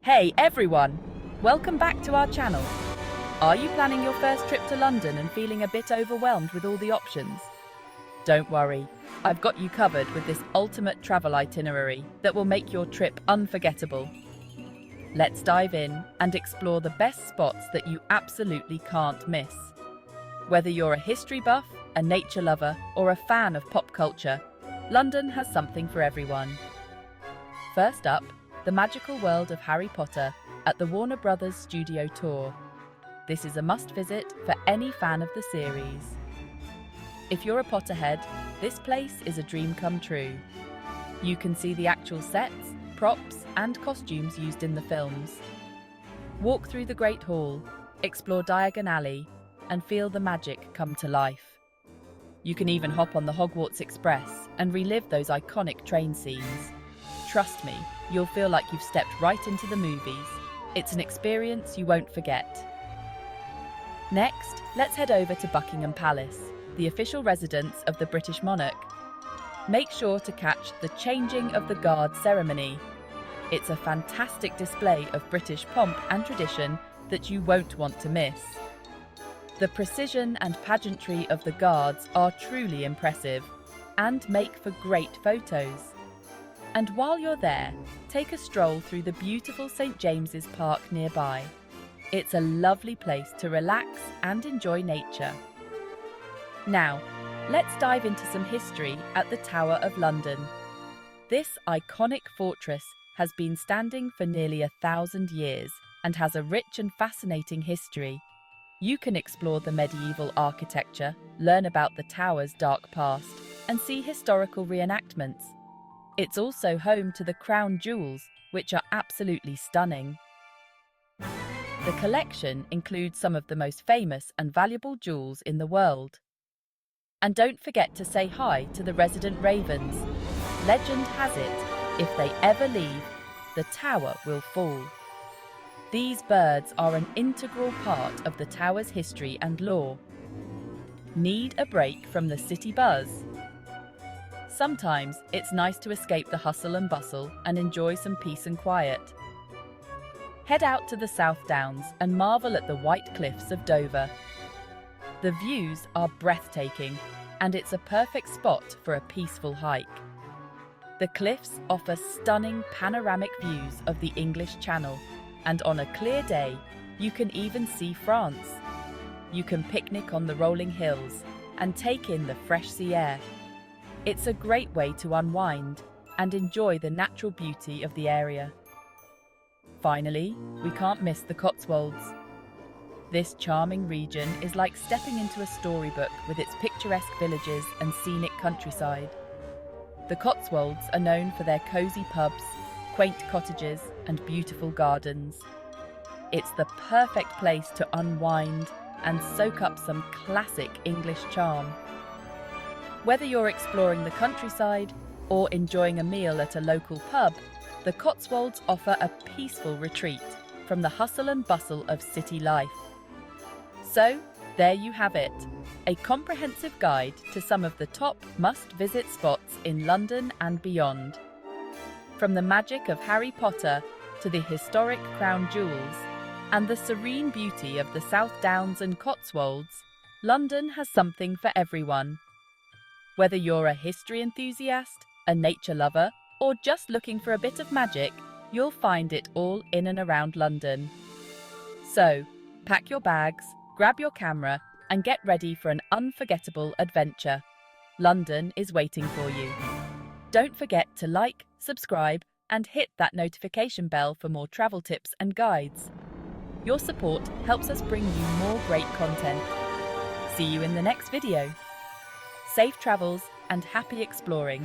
Hey everyone! Welcome back to our channel. Are you planning your first trip to London and feeling a bit overwhelmed with all the options? Don't worry, I've got you covered with this ultimate travel itinerary that will make your trip unforgettable. Let's dive in and explore the best spots that you absolutely can't miss. Whether you're a history buff, a nature lover, or a fan of pop culture, London has something for everyone. First up, the magical world of Harry Potter at the Warner Brothers Studio Tour. This is a must-visit for any fan of the series. If you're a Potterhead, this place is a dream come true. You can see the actual sets, props, and costumes used in the films. Walk through the Great Hall, explore Diagon Alley, and feel the magic come to life. You can even hop on the Hogwarts Express and relive those iconic train scenes. Trust me, you'll feel like you've stepped right into the movies. It's an experience you won't forget. Next, let's head over to Buckingham Palace, the official residence of the British monarch. Make sure to catch the Changing of the Guard ceremony. It's a fantastic display of British pomp and tradition that you won't want to miss. The precision and pageantry of the guards are truly impressive and make for great photos. And while you're there, take a stroll through the beautiful St. James's Park nearby. It's a lovely place to relax and enjoy nature. Now, let's dive into some history at the Tower of London. This iconic fortress has been standing for nearly 1,000 years and has a rich and fascinating history. You can explore the medieval architecture, learn about the tower's dark past, and see historical reenactments. It's also home to the crown jewels, which are absolutely stunning. The collection includes some of the most famous and valuable jewels in the world. And don't forget to say hi to the resident ravens. Legend has it, if they ever leave, the tower will fall. These birds are an integral part of the tower's history and lore. Need a break from the city buzz? Sometimes it's nice to escape the hustle and bustle and enjoy some peace and quiet. Head out to the South Downs and marvel at the white cliffs of Dover. The views are breathtaking, and it's a perfect spot for a peaceful hike. The cliffs offer stunning panoramic views of the English Channel, and on a clear day, you can even see France. You can picnic on the rolling hills and take in the fresh sea air. It's a great way to unwind and enjoy the natural beauty of the area. Finally, we can't miss the Cotswolds. This charming region is like stepping into a storybook with its picturesque villages and scenic countryside. The Cotswolds are known for their cosy pubs, quaint cottages, and beautiful gardens. It's the perfect place to unwind and soak up some classic English charm. Whether you're exploring the countryside or enjoying a meal at a local pub, the Cotswolds offer a peaceful retreat from the hustle and bustle of city life. So, there you have it, a comprehensive guide to some of the top must-visit spots in London and beyond. From the magic of Harry Potter to the historic crown jewels and the serene beauty of the South Downs and Cotswolds, London has something for everyone. Whether you're a history enthusiast, a nature lover, or just looking for a bit of magic, you'll find it all in and around London. So, pack your bags, grab your camera, and get ready for an unforgettable adventure. London is waiting for you. Don't forget to like, subscribe, and hit that notification bell for more travel tips and guides. Your support helps us bring you more great content. See you in the next video. Safe travels and happy exploring.